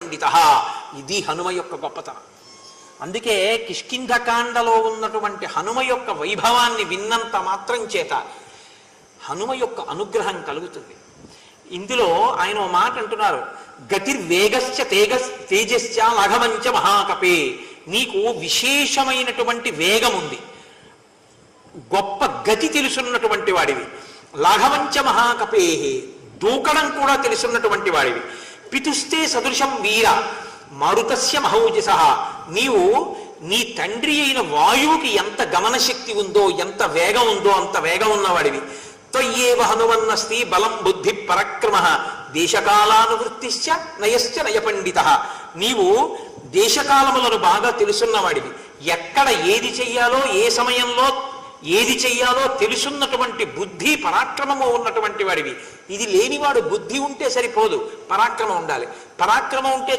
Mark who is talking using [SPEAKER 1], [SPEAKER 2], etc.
[SPEAKER 1] పండిత. ఇది హనుమ యొక్క గొప్పతనం. అందుకే కిష్కింధకాండలో ఉన్నటువంటి హనుమ యొక్క వైభవాన్ని విన్నంత మాత్రం చేత హనుమ యొక్క అనుగ్రహం కలుగుతుంది. ఇందులో ఆయన ఓ మాట అంటున్నారు, గతిర్వేగశ్చ తేజశ్చ లఘవంచ మహాకపే. నీకు విశేషమైనటువంటి వేగం ఉంది, గొప్ప గతి తెలుసున్నటువంటి వాడివి. లాఘవంచ మహాకపే, దూకడం కూడా తెలుసున్నటువంటి వాడివి. పితుస్తే సదృశం వీర మారుతస్య మహౌజస. నీవు నీ తండ్రి అయిన వాయువుకి ఎంత గమనశక్తి ఉందో, ఎంత వేగం ఉందో అంత వేగం ఉన్నవాడివి. త్వయ్యేవ హనుమన్నస్తి బలం బుద్ధి పరక్రమ దేశకాలానువృత్తిశ్చ నయశ్చ నయపండిత. నీవు దేశకాలములను బాగా తెలుసున్నవాడివి. ఎక్కడ ఏది చెయ్యాలో, ఏ సమయంలో ఏది చెయ్యాలో తెలుసున్నటువంటి బుద్ధి పరాక్రమము ఉన్నటువంటి వాడివి. ఇది లేనివాడు బుద్ధి ఉంటే సరిపోదు, పరాక్రమం ఉండాలి. పరాక్రమం ఉంటే